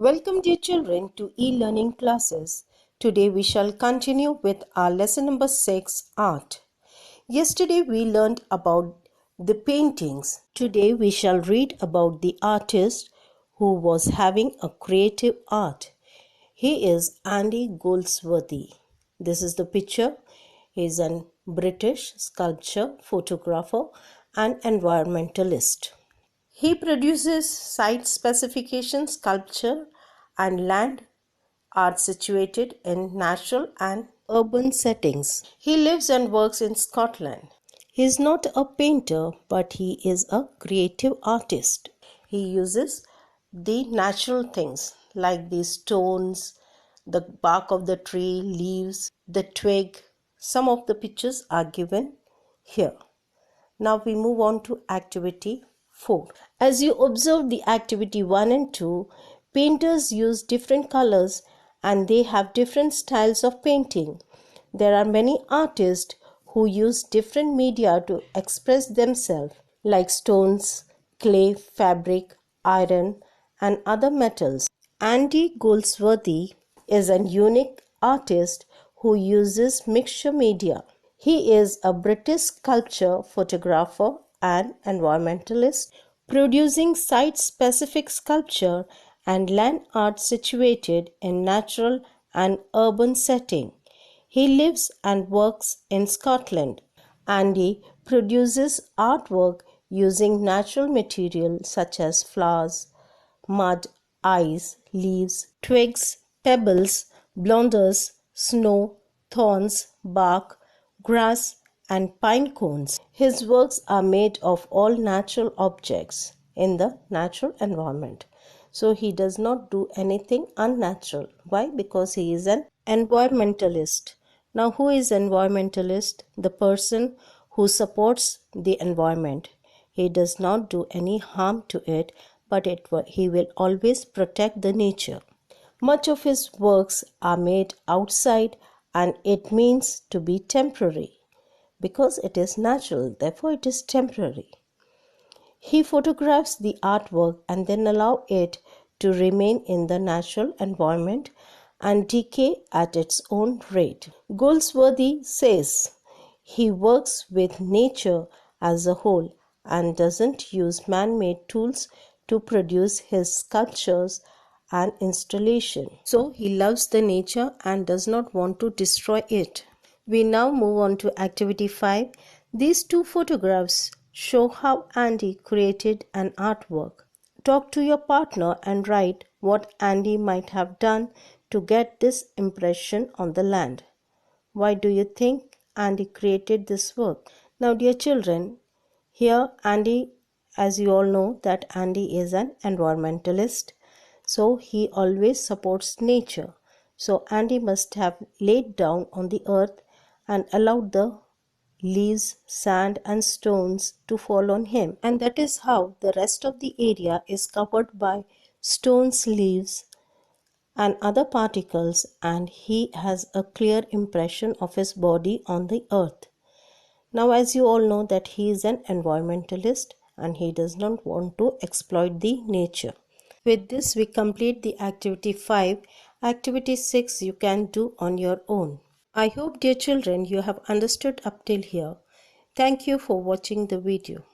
Welcome dear children to e-learning classes. Today we shall continue with our lesson number 6, Art. Yesterday we learned about the paintings. Today we shall read about the artist who was having a creative art. He is Andy Goldsworthy. This is the picture. He is a British sculptor, photographer and environmentalist. He produces site-specification sculpture and land art situated in natural and urban settings. He lives and works in Scotland. He is not a painter, but he is a creative artist. He uses the natural things like the stones, the bark of the tree, leaves, the twig. Some of the pictures are given here. Now we move on to activity 4. As you observe the activity 1 and 2, painters use different colors and they have different styles of painting. There are many artists who use different media to express themselves, like stones, clay, fabric, iron, and other metals. Andy Goldsworthy is a unique artist who uses mixture media. He is a British sculptor, photographer, and environmentalist, producing site-specific sculpture and land art situated in natural and urban setting. He lives and works in Scotland. Andy produces artwork using natural material such as flowers, mud, ice, leaves, twigs, pebbles, blunders, snow, thorns, bark, grass, and pine cones. His works are made of all natural objects in the natural environment. So he does not do anything unnatural. Why? Because he is an environmentalist. Now, who is environmentalist? The person who supports the environment. He does not do any harm to it, but he will always protect the nature. Much of his works are made outside, and it means to be temporary because it is natural, therefore it is temporary. He photographs the artwork and then allow it to remain in the natural environment and decay at its own rate. Goldsworthy says he works with nature as a whole and doesn't use man-made tools to produce his sculptures and installation. So he loves the nature and does not want to destroy it. We now move on to activity 5. These two photographs show how Andy created an artwork. Talk to your partner and write what Andy might have done to get this impression on the land. Why do you think Andy created this work? Now, dear children, here Andy, as you all know, that Andy is an environmentalist. So he always supports nature. So Andy must have laid down on the earth and allowed the leaves, sand and stones to fall on him. And that is how the rest of the area is covered by stones, leaves and other particles, and he has a clear impression of his body on the earth. Now, as you all know that he is an environmentalist and he does not want to exploit the nature. With this, we complete the activity 5. Activity 6 you can do on your own. I hope, dear children, you have understood up till here. Thank you for watching the video.